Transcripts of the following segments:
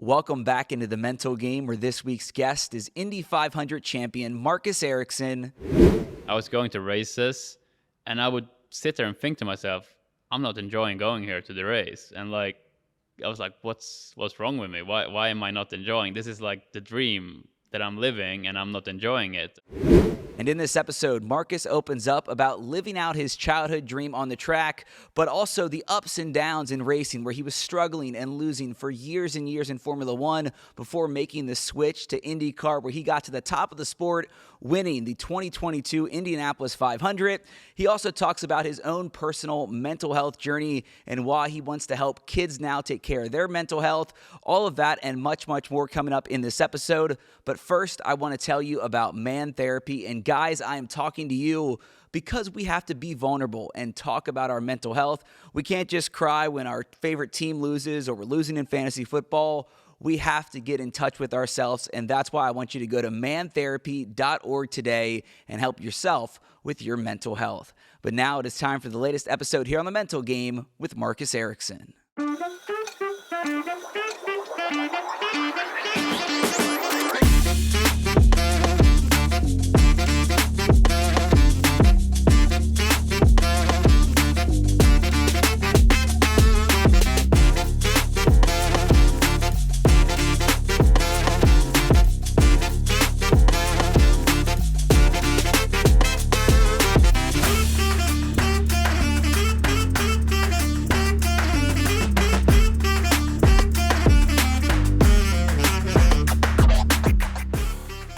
Welcome back into the mental game, where this week's guest is Indy 500 champion Marcus Ericsson. I was going to races, and I would sit there and think to myself, I'm not enjoying going here to the race. And I was like, what's wrong with me? Why am I not enjoying? This is like the dream that I'm living, and I'm not enjoying it. And in this episode, Marcus opens up about living out his childhood dream on the track, but also the ups and downs in racing, where he was struggling and losing for years and years in Formula One before making the switch to IndyCar, where he got to the top of the sport, winning the 2022 Indianapolis 500. He also talks about his own personal mental health journey and why he wants to help kids now take care of their mental health. All of that and much, much more coming up in this episode. But first, I want to tell you about Man Therapy. And guys, I am talking to you because we have to be vulnerable and talk about our mental health. We can't just cry when our favorite team loses or we're losing in fantasy football. We have to get in touch with ourselves, and that's why I want you to go to mantherapy.org today and help yourself with your mental health. But now it is time for the latest episode here on The Mental Game with Marcus Ericsson.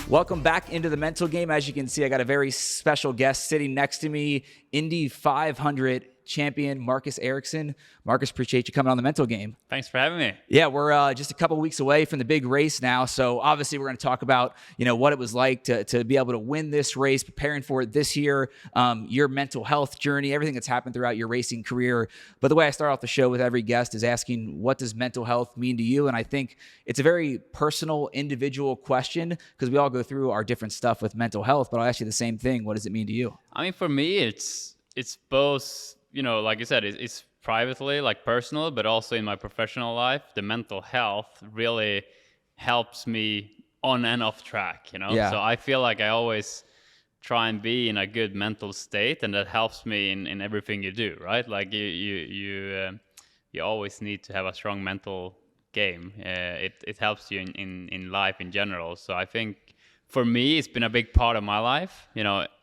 Welcome back into the mental game. As you can see, I got a very special guest sitting next to me, Indy 500 champion Marcus Ericsson. Marcus, appreciate you coming on the mental game. Thanks for having me. Yeah, we're just a couple weeks away from the big race now. So obviously we're going to talk about, what it was like to be able to win this race, preparing for it this year, your mental health journey, everything that's happened throughout your racing career. But the way I start off the show with every guest is asking, what does mental health mean to you? And I think it's a very personal, individual question because we all go through our different stuff with mental health. But I'll ask you the same thing. What does it mean to you? I mean, for me, it's both, like you said, it's privately, like personal, but also in my professional life. The mental health really helps me on and off track, Yeah. So I feel like I always try and be in a good mental state, and that helps me in everything you do, right? Like you always need to have a strong mental game. It helps you in life in general. So I think for me, it's been a big part of my life,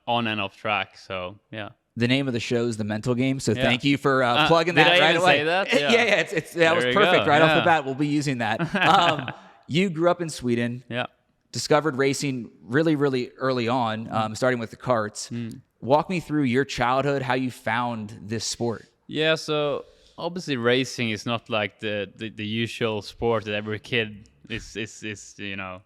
on and off track. So yeah. The name of the show is The Mental Game, so thank you for plugging that did I right even away. Say that? Yeah, that was perfect right off the bat. We'll be using that. You grew up in Sweden. Yeah. Discovered racing really, really early on, starting with the karts. Walk me through your childhood, how you found this sport. Yeah, so obviously racing is not like the usual sport that every kid is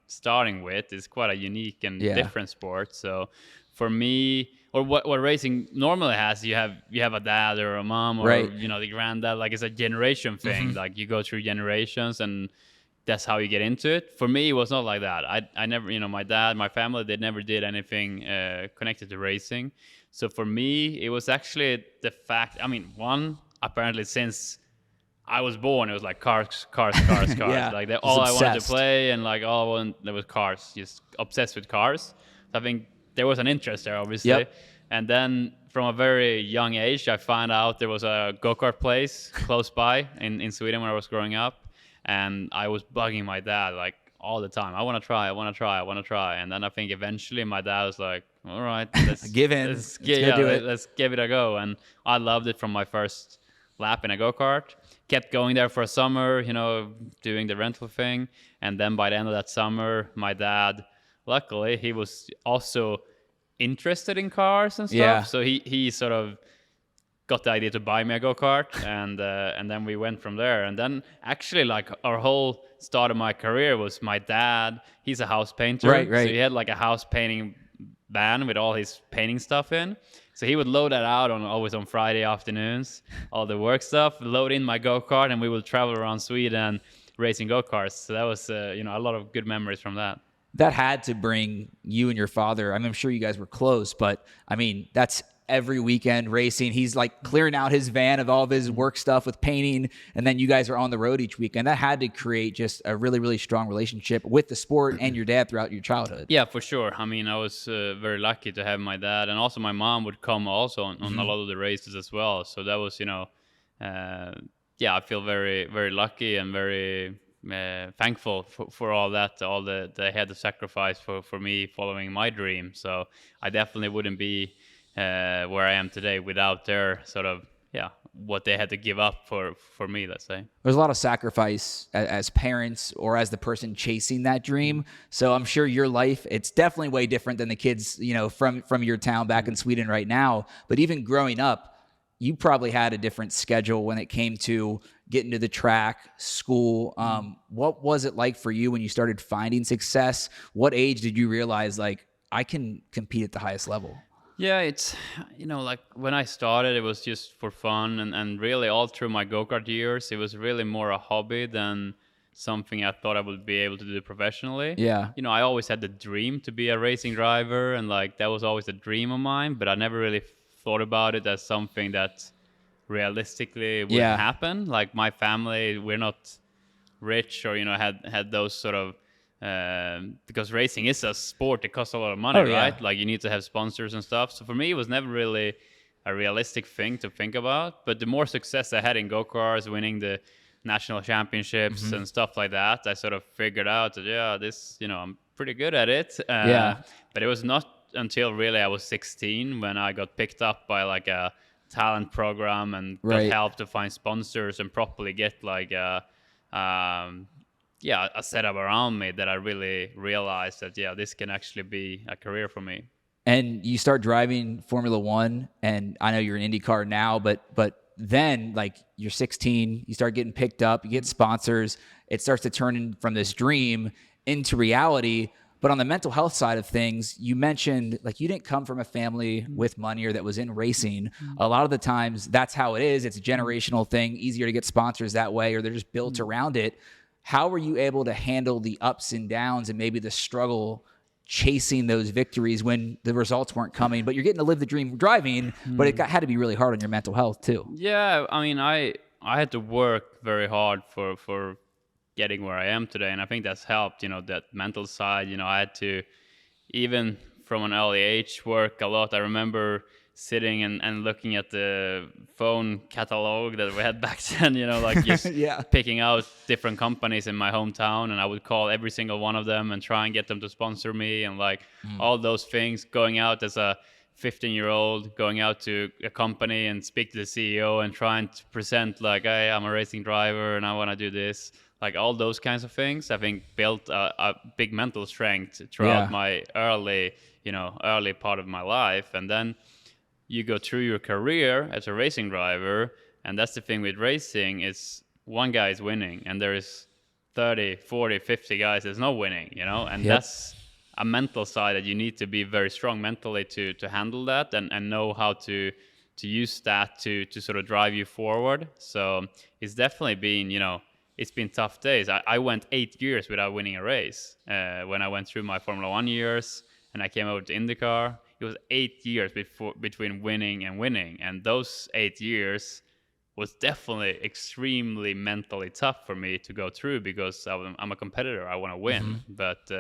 starting with. It's quite a unique and different sport. So for me, or what racing normally has, you have a dad or a mom or the granddad. Like it's a generation thing. Mm-hmm. Like you go through generations, and that's how you get into it. For me, it was not like that. I never, my dad, my family, they never did anything connected to racing. So for me, it was actually the fact. I mean, one, apparently since I was born, it was like cars. Yeah, like all I wanted to obsessed. play, and like all I wanted, there was cars. Just obsessed with cars. So I think there was an interest there, obviously. Yep. And then from a very young age, I found out there was a go-kart place close by in Sweden when I was growing up. And I was bugging my dad like all the time. I want to try. And then I think eventually my dad was like, all right, let's give in. Let's give it a go. And I loved it from my first lap in a go-kart. Kept going there for a summer, doing the rental thing. And then by the end of that summer, my dad, luckily, he was also interested in cars and stuff. Yeah. So he sort of got the idea to buy me a go-kart, and then we went from there. And then actually, like, our whole start of my career was my dad. He's a house painter. Right. So he had like a house painting van with all his painting stuff in. So he would load that out always on Friday afternoons, all the work stuff, load in my go-kart, and we would travel around Sweden racing go-karts. So that was a lot of good memories from that. That had to bring you and your father. I mean, I'm sure you guys were close, but I mean, that's every weekend racing. He's like clearing out his van of all of his work stuff with painting, and then you guys are on the road each weekend. That had to create just a really, really strong relationship with the sport and your dad throughout your childhood. Yeah, for sure. I mean, I was very lucky to have my dad, and also my mom would come also on a lot of the races as well. So that was, I feel very, very lucky and very thankful for all that, all they had to sacrifice for me following my dream. So I definitely wouldn't be where I am today without their sort of, what they had to give up for me, let's say. There's a lot of sacrifice as parents or as the person chasing that dream. So I'm sure your life, it's definitely way different than the kids, from your town back in Sweden right now. But even growing up, you probably had a different schedule when it came to getting to the track, school. What was it like for you when you started finding success? What age did you realize, like, I can compete at the highest level? Yeah, it's, like when I started, it was just for fun. And really all through my go-kart years, it was really more a hobby than something I thought I would be able to do professionally. Yeah. I always had the dream to be a racing driver, and like that was always a dream of mine, but I never really thought about it as something that realistically would happen. Like my family, we're not rich or, had those sort of, because racing is a sport, it costs a lot of money, right? Like you need to have sponsors and stuff. So for me, it was never really a realistic thing to think about. But the more success I had in go-karts, winning the national championships and stuff like that, I sort of figured out that, this, I'm pretty good at it. But it was not until really I was 16 when I got picked up by like a talent program and got help to find sponsors and properly get like a setup around me, that I really realized that, this can actually be a career for me. And you start driving Formula One, and I know you're in IndyCar now, but then like you're 16, you start getting picked up, you get sponsors, it starts to turn from this dream into reality. But on the mental health side of things, you mentioned like you didn't come from a family with money or that was in racing. A lot of the times that's how it is. It's a generational thing, easier to get sponsors that way, or they're just built around it. How were you able to handle the ups and downs and maybe the struggle chasing those victories when the results weren't coming, but you're getting to live the dream driving, but it had to be really hard on your mental health too? Yeah, I mean, I had to work very hard for getting where I am today, and I think that's helped, that mental side. I had to, even from an early age, work a lot. I remember sitting and looking at the phone catalog that we had back then, like just picking out different companies in my hometown, and I would call every single one of them and try and get them to sponsor me, and like all those things. Going out as a 15-year-old, going out to a company and speak to the CEO and trying to present like, hey, I'm a racing driver and I want to do this. Like all those kinds of things, I think built a big mental strength throughout my early part of my life. And then you go through your career as a racing driver, and that's the thing with racing, is one guy is winning and there is 30, 40, 50 guys that's not winning, and that's a mental side that you need to be very strong mentally to handle that and know how to use that to sort of drive you forward. So it's definitely been, it's been tough days. I went 8 years without winning a race when I went through my Formula One years and I came over to IndyCar. It was 8 years between winning, and those 8 years was definitely extremely mentally tough for me to go through, because I'm a competitor. I want to win, but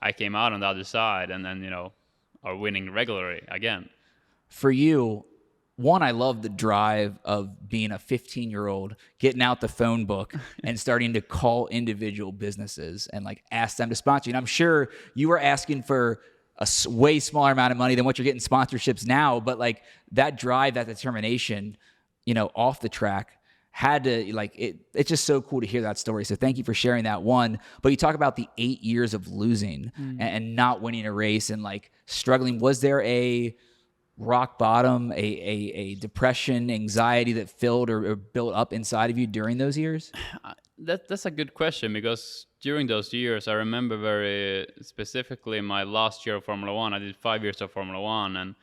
I came out on the other side and then are winning regularly again. For you, one, I love the drive of being a 15-year-old, getting out the phone book and starting to call individual businesses and like ask them to sponsor you. And I'm sure you were asking for a way smaller amount of money than what you're getting sponsorships now, but like that drive, that determination, off the track had to, like, it's just so cool to hear that story. So thank you for sharing that one. But you talk about the 8 years of losing and not winning a race and like struggling. Was there a rock bottom, a depression, anxiety that filled or built up inside of you during those years? That's a good question, because during those years, I remember very specifically my last year of Formula One. I did 5 years of Formula One, and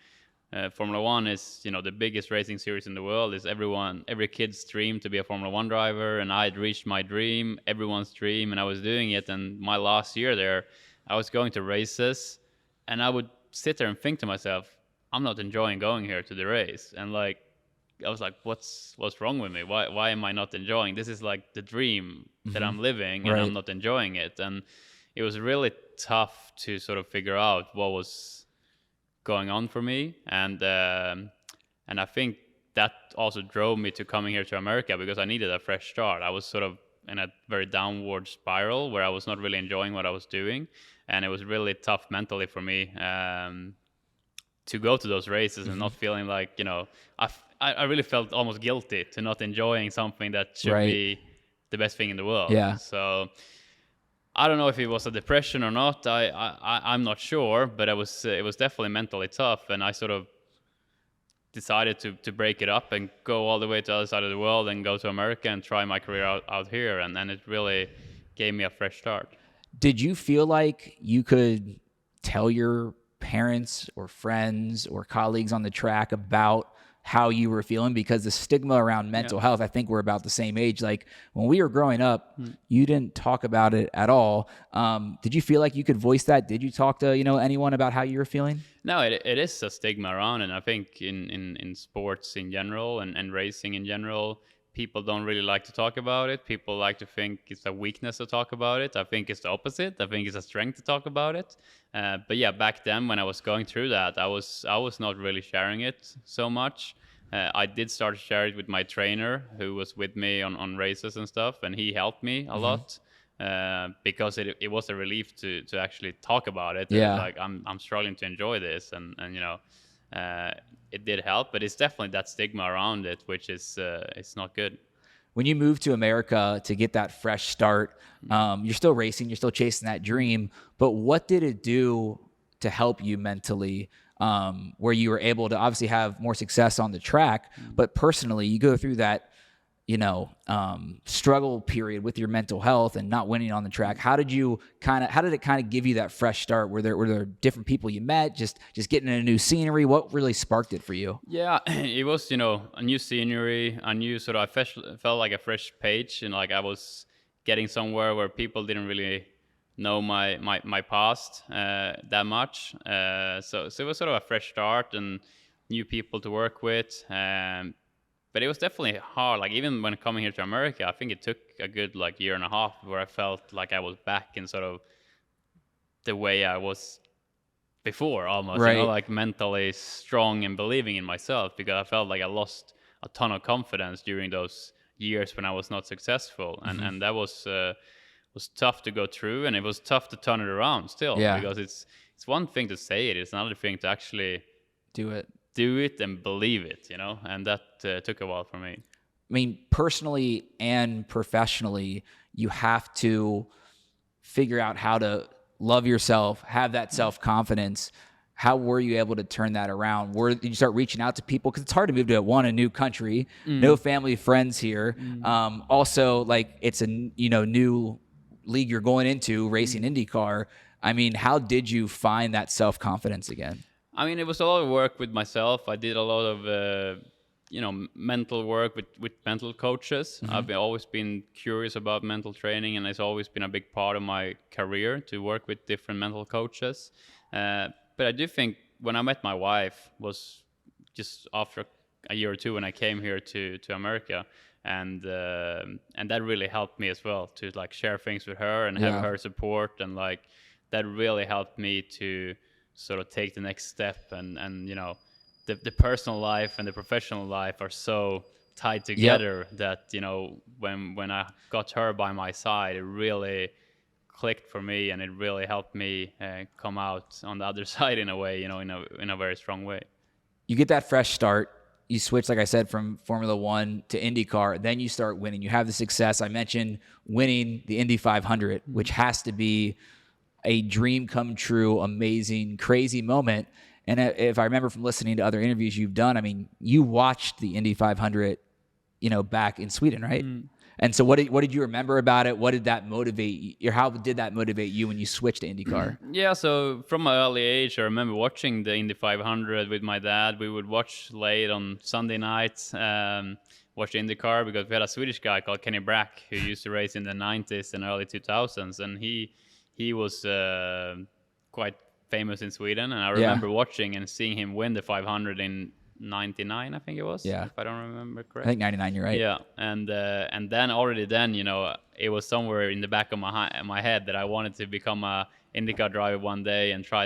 Formula One is, the biggest racing series in the world. It's every kid's dream to be a Formula One driver, and I had reached my dream, everyone's dream, and I was doing it. And my last year there, I was going to races, and I would sit there and think to myself, I'm not enjoying going here to the race. And like, I was like, what's wrong with me? Why am I not enjoying? This is like the dream that I'm living, and I'm not enjoying it. And it was really tough to sort of figure out what was going on for me. And I think that also drove me to coming here to America, because I needed a fresh start. I was sort of in a very downward spiral where I was not really enjoying what I was doing, and it was really tough mentally for me to go to those races and not feeling like, you know, I really felt almost guilty to not enjoying something that should be the best thing in the world. Yeah. So I don't know if it was a depression or not. I'm not sure, but it was definitely mentally tough, and I sort of decided to break it up and go all the way to the other side of the world and go to America and try my career out here, and it really gave me a fresh start. Did you feel like you could tell your parents or friends or colleagues on the track about how you were feeling? Because the stigma around mental health, I think we're about the same age. Like when we were growing up, you didn't talk about it at all. Did you feel like you could voice that? Did you talk to, anyone about how you were feeling? No, it is a stigma around, and I think in sports in general and racing in general, people don't really like to talk about it. People like to think it's a weakness to talk about it. I think it's the opposite. I think it's a strength to talk about it. But yeah, back then when I was going through that, I was not really sharing it so much. I did start to share it with my trainer, who was with me on races and stuff, and he helped me a lot because it was a relief to actually talk about it. Yeah. Like I'm struggling to enjoy this, and it did help, but it's definitely that stigma around it, which is it's not good. When you moved to America to get that fresh start, you're still racing, you're still chasing that dream, but what did it do to help you mentally, where you were able to obviously have more success on the track, but personally you go through that, struggle period with your mental health and not winning on the track? How did it kind of give you that fresh start? Were there different people you met, just getting a new scenery? What really sparked it for you? Yeah, it was, a new scenery, a new sort of, I felt like a fresh page, and like I was getting somewhere where people didn't really know my past that much. So it was sort of a fresh start and new people to work with. But it was definitely hard. Like even when coming here to America, I think it took a good year and a half where I felt like I was back in sort of the way I was before, almost, Right. like mentally strong and believing in myself, because I felt like I lost a ton of confidence during those years when I was not successful, and that was tough to go through, and it was tough to turn it around still. Yeah. Because it's one thing to say it, it's another thing to actually Do it. And believe it, and that took a while for me. I mean, personally and professionally, you have to figure out how to love yourself, have that self-confidence. How were you able to turn that around? Did you start reaching out to people? Because it's hard to move to a new country, no family, friends here. Also, it's a new league you're going into, racing IndyCar. I mean, how did you find that self-confidence again? I mean, it was a lot of work with myself. I did a lot of, mental work with mental coaches. I've always been curious about mental training, and it's always been a big part of my career to work with different mental coaches. But I do think when I met my wife was just after a year or two when I came here to America, and that really helped me as well to share things with her and have her support, and that really helped me to sort of take the next step, and the personal life and the professional life are so tied together that when I got her by my side, it really clicked for me, and it really helped me come out on the other side in a way, in a very strong way. You get that fresh start. You switch, like I said, from Formula One to IndyCar. Then you start winning. You have the success. I mentioned winning the Indy 500, which has to be a dream come true, amazing, crazy moment. And if I remember from listening to other interviews you've done, I mean, you watched the Indy 500, back in Sweden, right? And so what did you remember about it? What did that motivate you? Or how did that motivate you when you switched to IndyCar? Yeah, so from my early age, I remember watching the Indy 500 with my dad. We would watch late on Sunday nights, watch IndyCar, because we had a Swedish guy called Kenny Brack who used to race in the 90s and early 2000s, and he was quite famous in Sweden, and I remember watching and seeing him win the 500 in 99, I think it was, if I don't remember correctly. I think 99, you're right. Yeah, and then already then, it was somewhere in the back of my head that I wanted to become a IndyCar driver one day and try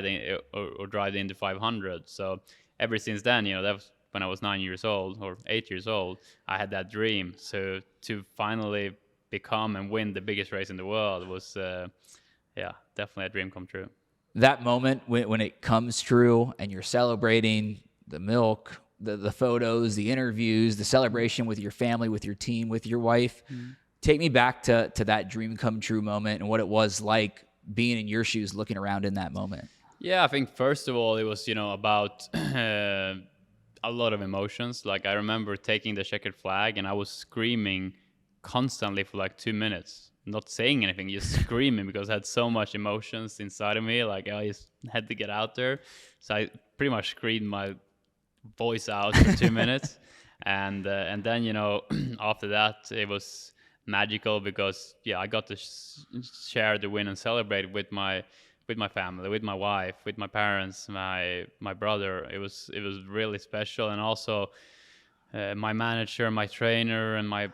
or drive the Indy 500. So ever since then, that was when I was 9 years old or 8 years old, I had that dream. So to finally become and win the biggest race in the world was, definitely a dream come true. That moment when it comes true and you're celebrating the milk, the photos, the interviews, the celebration with your family, with your team, with your wife. Take me back to that dream come true moment and what it was like being in your shoes, looking around in that moment. Yeah, I think first of all, it was, about a lot of emotions. Like I remember taking the checkered flag and I was screaming constantly for like 2 minutes, not saying anything, just screaming because I had so much emotions inside of me. Like I just had to get out there. So I pretty much screamed my voice out for 2 minutes. And then, after that, it was magical because, I got to share the win and celebrate with my family, with my wife, with my parents, my brother. It was really special. And also my manager, my trainer, and my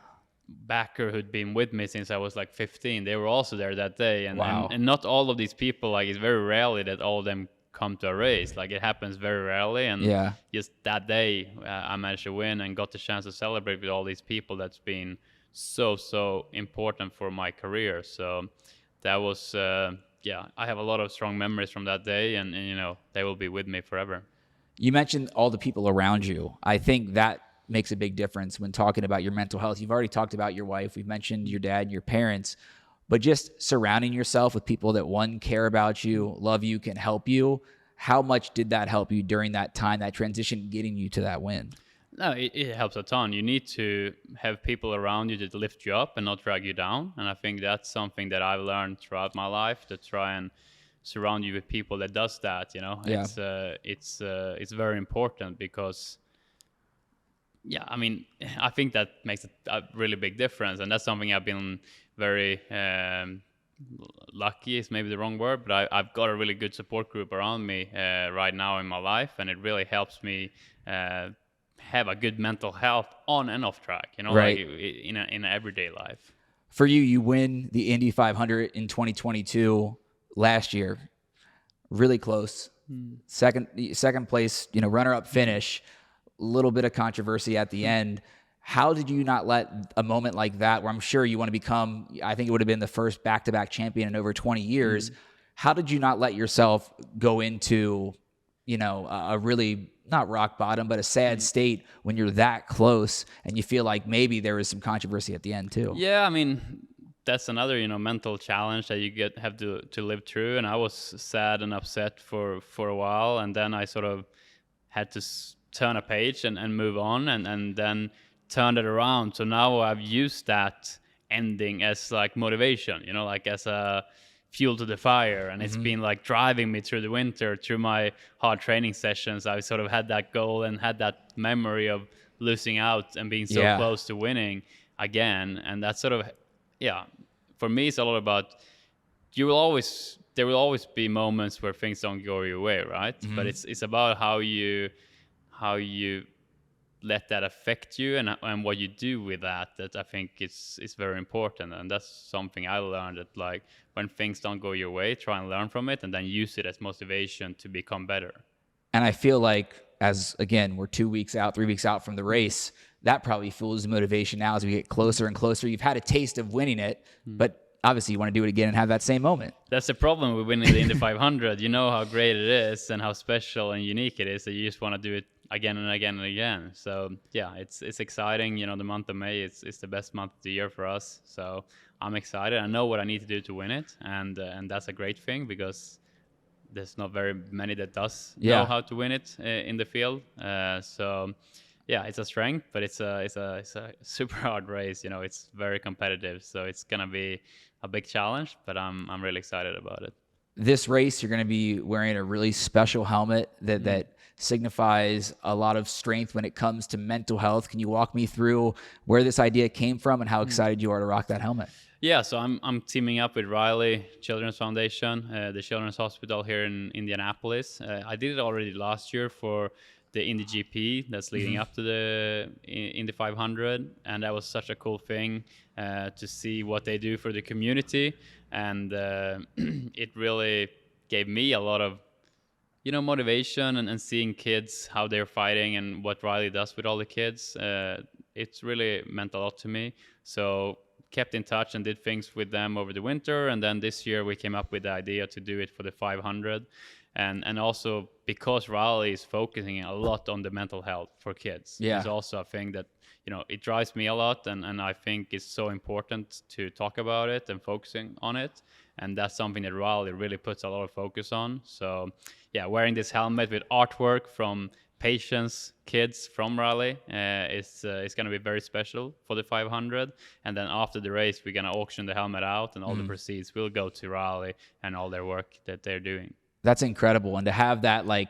backer who'd been with me since I was like 15, they were also there that day. And, wow. and not all of these people, like it's very rarely that all of them come to a race. Like it happens very rarely. And just that day I managed to win and got the chance to celebrate with all these people. That's been so important for my career. So that was I have a lot of strong memories from that day, and they will be with me forever. You mentioned all the people around you. I think that makes a big difference when talking about your mental health. You've already talked about your wife. We've mentioned your dad and your parents, but just surrounding yourself with people that, one, care about you, love you, can help you. How much did that help you during that time, that transition, getting you to that win? No, it helps a ton. You need to have people around you that lift you up and not drag you down. And I think that's something that I've learned throughout my life, to try and surround you with people that does that. It's very important because, I think that makes a really big difference. And that's something I've been very lucky is maybe the wrong word, but I've got a really good support group around me right now in my life, and it really helps me have a good mental health on and off track, right. like in everyday life. For you win the Indy 500 in 2022 last year, really close. Second place, runner-up finish, a little bit of controversy at the end. How did you not let a moment like that, where I'm sure you want to become, I think it would have been the first back-to-back champion in over 20 years. How did you not let yourself go into, a really, not rock bottom, but a sad state when you're that close and you feel like maybe there was some controversy at the end too? Yeah, that's another, mental challenge that you have to live through. And I was sad and upset for a while. And then I sort of had to turn a page and move on and then turned it around. So now I've used that ending as like motivation, like as a fuel to the fire. And it's been like driving me through the winter, through my hard training sessions. I sort of had that goal and had that memory of losing out and being so close to winning again. And that's sort of, for me, it's a lot about, there will always be moments where things don't go your way, right? But it's about how you let that affect you and what you do with that I think is very important. And that's something I learned, that like when things don't go your way, try and learn from it and then use it as motivation to become better. And I feel like, as again, we're 3 weeks out from the race, that probably fuels the motivation now as we get closer and closer. You've had a taste of winning it, but obviously you want to do it again and have that same moment. That's the problem with winning the Indy 500. You know how great it is and how special and unique it is, that you just want to do it again and again and again. So it's exciting. The month of May is the best month of the year for us. So I'm excited. I know what I need to do to win it, and that's a great thing because there's not very many that does know how to win it in the field. So it's a strength, but it's a super hard race. It's very competitive, so it's gonna be a big challenge. But I'm really excited about it. This race, you're going to be wearing a really special helmet that signifies a lot of strength when it comes to mental health. Can you walk me through where this idea came from and how excited you are to rock that helmet? Yeah, so I'm teaming up with Riley Children's Foundation, the Children's Hospital here in Indianapolis. I did it already last year for the Indy GP that's leading up to the Indy 500, and that was such a cool thing to see what they do for the community, and it really gave me a lot of motivation and seeing kids how they're fighting and what Riley does with all the kids. It's really meant a lot to me. So kept in touch and did things with them over the winter, and then this year we came up with the idea to do it for the 500, and also because Riley is focusing a lot on the mental health for kids. Yeah. It's also a thing that it drives me a lot, and I think it's so important to talk about it and focusing on it, and that's something that Riley really puts a lot of focus on. So yeah, wearing this helmet with artwork from patients, kids from Raleigh is going to be very special for the 500. And then after the race, we're going to auction the helmet out, and all the proceeds will go to Raleigh and all their work that they're doing. That's incredible. And to have that, like,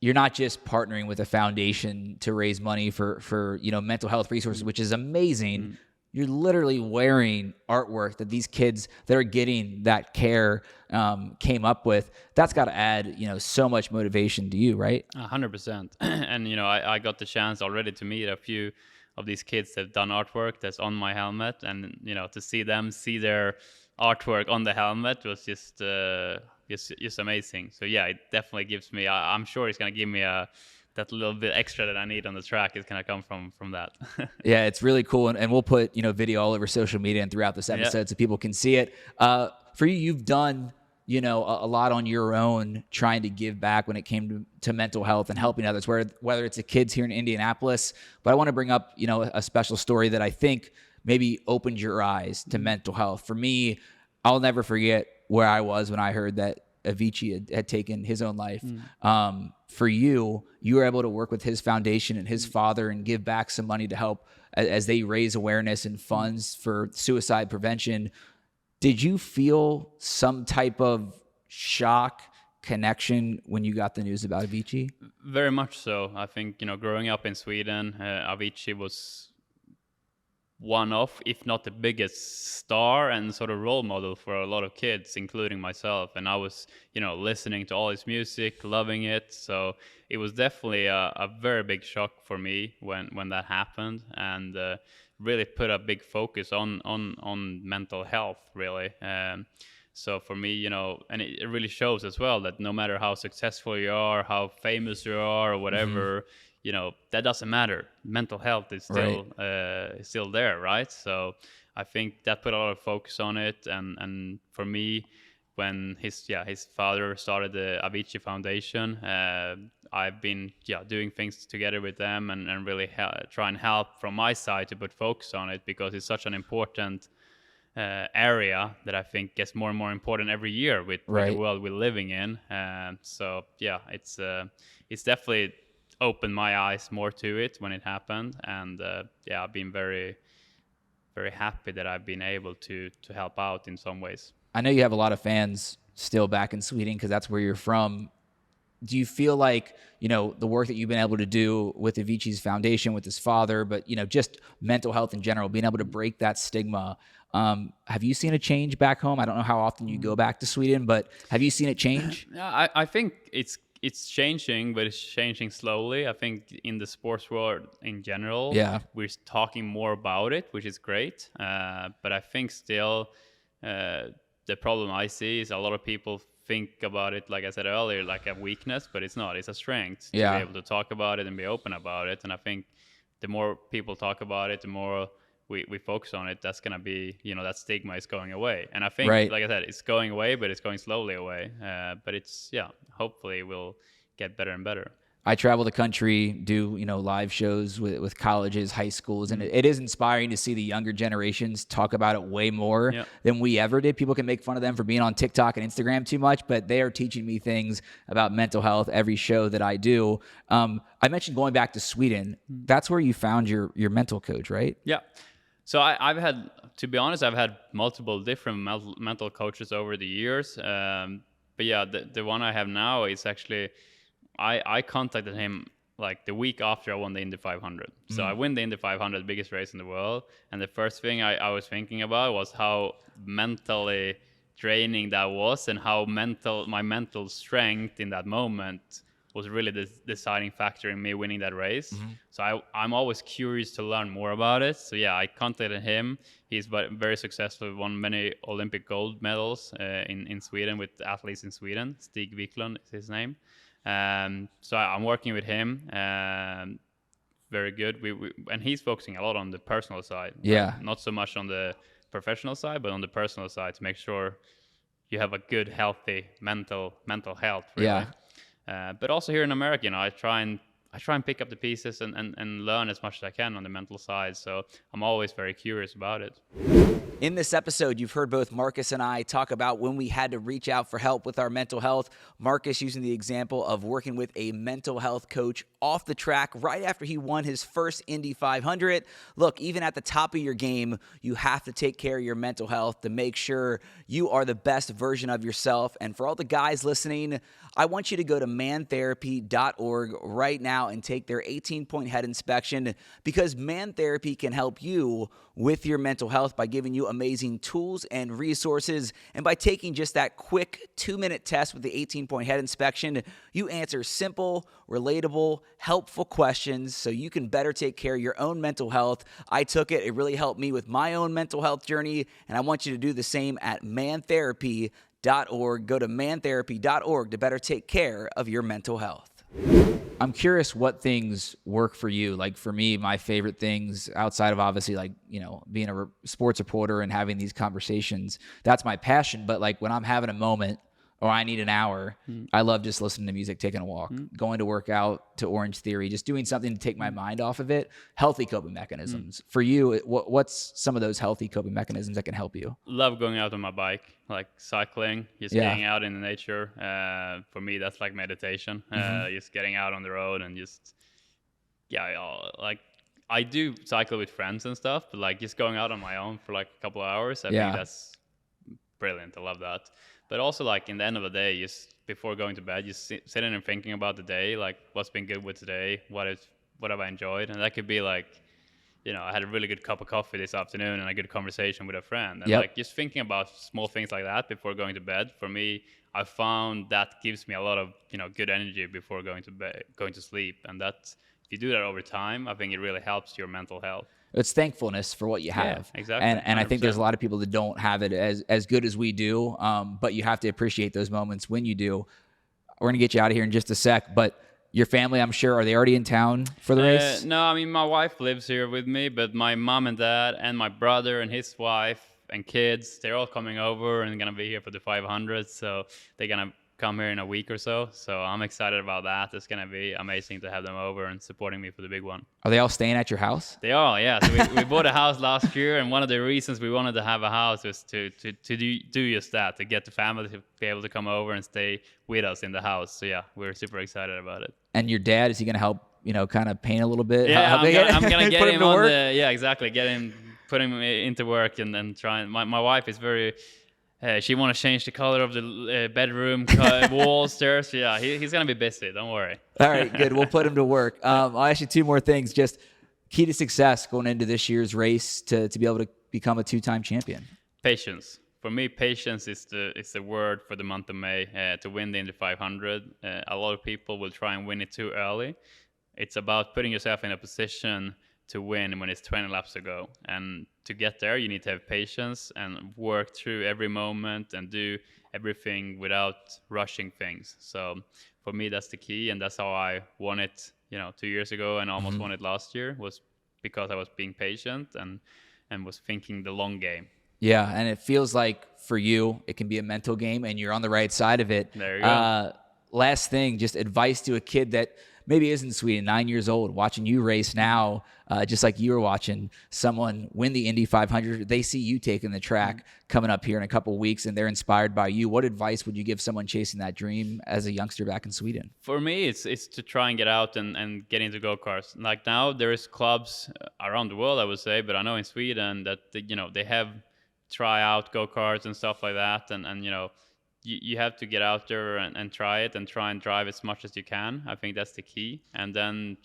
you're not just partnering with a foundation to raise money for mental health resources, which is amazing. You're literally wearing artwork that these kids that are getting that care came up with. That's got to add, so much motivation to you, right? 100%. And, I got the chance already to meet a few of these kids that have done artwork that's on my helmet. And, to see them see their artwork on the helmet was just amazing. So, yeah, it definitely gives me, I'm sure it's going to give me that little bit extra that I need on the track is going to come from that. Yeah, it's really cool. And we'll put, video all over social media and throughout this episode so people can see it. For you, you've done, a lot on your own trying to give back when it came to mental health and helping others, whether it's the kids here in Indianapolis. But I want to bring up, a special story that I think maybe opened your eyes to mental health. For me, I'll never forget where I was when I heard that Avicii had taken his own life. For you were able to work with his foundation and his father and give back some money to help as they raise awareness and funds for suicide prevention. Did you feel some type of shock connection when you got the news about Avicii? Very much so. I think, growing up in Sweden, Avicii was one of, if not the biggest star and sort of role model for a lot of kids, including myself. And I was, listening to all his music, loving it. So it was definitely a very big shock for me when that happened, and really put a big focus on mental health, really. So for me, and it really shows as well that no matter how successful you are, how famous you are, or whatever, that doesn't matter. Mental health is still still there, right? So I think that put a lot of focus on it, and for me, when his father started the Avicii Foundation, I've been doing things together with them and really try and help from my side to put focus on it, because it's such an important area that I think gets more and more important every year with the world we're living in. So it's definitely opened my eyes more to it when it happened, and I've been very, very happy that I've been able to help out in some ways. I know you have a lot of fans still back in Sweden because that's where you're from. Do you feel like, the work that you've been able to do with Avicii's foundation, with his father, but, just mental health in general, being able to break that stigma, have you seen a change back home? I don't know how often you go back to Sweden, but have you seen it change? I think it's changing, but it's changing slowly. I think in the sports world in general, we're talking more about it, which is great. But I think still the problem I see is a lot of people think about it, like I said earlier, like a weakness, but it's not. It's a strength to be able to talk about it and be open about it. And I think the more people talk about it, the more we focus on it, that's going to be, that stigma is going away. And I think, like I said, it's going away, but it's going slowly away. But it's, hopefully we'll get better and better. I travel the country, do, live shows with colleges, high schools, and it is inspiring to see the younger generations talk about it way more than we ever did. People can make fun of them for being on TikTok and Instagram too much, but they are teaching me things about mental health every show that I do. I mentioned going back to Sweden. That's where you found your mental coach, right? Yeah. So I've had, to be honest, I've had multiple different mental coaches over the years. But the one I have now is actually, I contacted him like the week after I won the Indy 500. So I win the Indy 500, biggest race in the world. And the first thing I was thinking about was how mentally draining that was, and how my mental strength in that moment was really the deciding factor in me winning that race. So I'm always curious to learn more about it. So yeah, I contacted him. He's very successful, won many Olympic gold medals in Sweden with athletes in Sweden. Stig Wiklund is his name. So I'm working with him. Very good. And he's focusing a lot on the personal side. Yeah. Not so much on the professional side, but on the personal side to make sure you have a good, healthy mental health. Really. Yeah. But also here in America, I try and pick up the pieces and learn as much as I can on the mental side. So I'm always very curious about it. In this episode, you've heard both Marcus and I talk about when we had to reach out for help with our mental health. Marcus using the example of working with a mental health coach off the track right after he won his first Indy 500. Look, even at the top of your game, you have to take care of your mental health to make sure you are the best version of yourself. And for all the guys listening, I want you to go to mantherapy.org right now and take their 18-point head inspection, because Man Therapy can help you with your mental health by giving you amazing tools and resources. And by taking just that quick 2-minute test with the 18-point head inspection, you answer simple, relatable, helpful questions so you can better take care of your own mental health. I took it. It really helped me with my own mental health journey, and I want you to do the same at mantherapy.org. Go to mantherapy.org to better take care of your mental health. I'm curious what things work for you. Like for me, my favorite things outside of obviously like, being a sports reporter and having these conversations, that's my passion. But like when I'm having a moment or I need an hour, I love just listening to music, taking a walk, going to work out, to Orange Theory, just doing something to take my mind off of it. Healthy coping mechanisms. For you, what's some of those healthy coping mechanisms that can help you? Love going out on my bike, like cycling, just getting out in the nature. For me, that's like meditation. Just getting out on the road and just, like I do cycle with friends and stuff, but like just going out on my own for like a couple of hours, I think that's brilliant. I love that. But also, like, in the end of the day, just before going to bed, just sitting and thinking about the day, like, what's been good with today, what have I enjoyed? And that could be like, I had a really good cup of coffee this afternoon and a good conversation with a friend. And like, just thinking about small things like that before going to bed, for me, I found that gives me a lot of, good energy before going to sleep. And that, if you do that over time, I think it really helps your mental health. It's thankfulness for what you have. Yeah, exactly. And I think there's a lot of people that don't have it as good as we do, but you have to appreciate those moments when you do. We're going to get you out of here in just a sec, but your family, I'm sure, are they already in town for the race? No, I mean, my wife lives here with me, but my mom and dad and my brother and his wife and kids, they're all coming over and going to be here for the 500, so they're going to come here in a week or so. So I'm excited about that. It's going to be amazing to have them over and supporting me for the big one. Are they all staying at your house? They are, yeah. So we bought a house last year, and one of the reasons we wanted to have a house was to do just that, to get the family to be able to come over and stay with us in the house. So yeah, we're super excited about it. And your dad, is he going to help, kind of paint a little bit? Yeah, I'm going to get him on the, exactly. Put him into work and then try. My wife is very, she want to change the color of the bedroom walls there. So yeah, he's going to be busy. Don't worry. All right, good. We'll put him to work. I'll ask you two more things. Just key to success going into this year's race to be able to become a 2-time champion. Patience. For me, patience is the word for the month of May. To win the Indy 500, a lot of people will try and win it too early. It's about putting yourself in a position to win when it's 20 laps to go. And to get there, you need to have patience and work through every moment and do everything without rushing things. So for me, that's the key. And that's how I won it, 2 years ago and almost won it last year, was because I was being patient and was thinking the long game. Yeah, and it feels like for you, it can be a mental game and you're on the right side of it. There you go. Last thing, just advice to a kid that maybe isn't Sweden, 9 years old, watching you race now, just like you were watching someone win the Indy 500. They see you taking the track coming up here in a couple of weeks, and they're inspired by you. What advice would you give someone chasing that dream as a youngster back in Sweden? For me, it's to try and get out and get into go-karts. Like now, there is clubs around the world, I would say, but I know in Sweden that they have try out go-karts and stuff like that, and you have to get out there and try it, and try and drive as much as you can. I think that's the key. And then,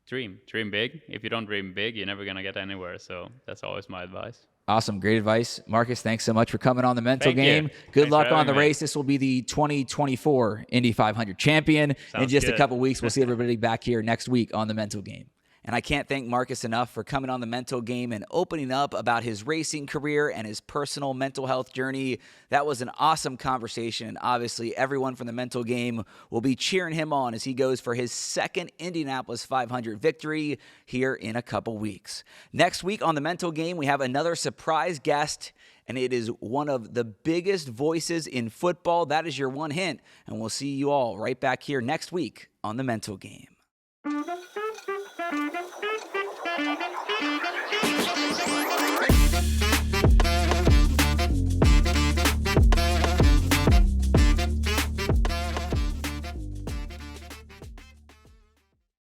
dream big. If you don't dream big, you're never going to get anywhere. So that's always my advice. Awesome. Great advice. Marcus, thanks so much for coming on the Mental Thank Game. you. Good Thanks luck for on the having me. race. This will be the 2024 Indy 500 champion. In Sounds just a good. couple weeks, we'll see everybody back here next week on the Mental Game. And I can't thank Marcus enough for coming on the Mental Game and opening up about his racing career and his personal mental health journey. That was an awesome conversation, and obviously everyone from the Mental Game will be cheering him on as he goes for his second Indianapolis 500 victory here in a couple weeks. Next week on the Mental Game, we have another surprise guest, and it is one of the biggest voices in football. That is your one hint, and we'll see you all right back here next week on the Mental Game.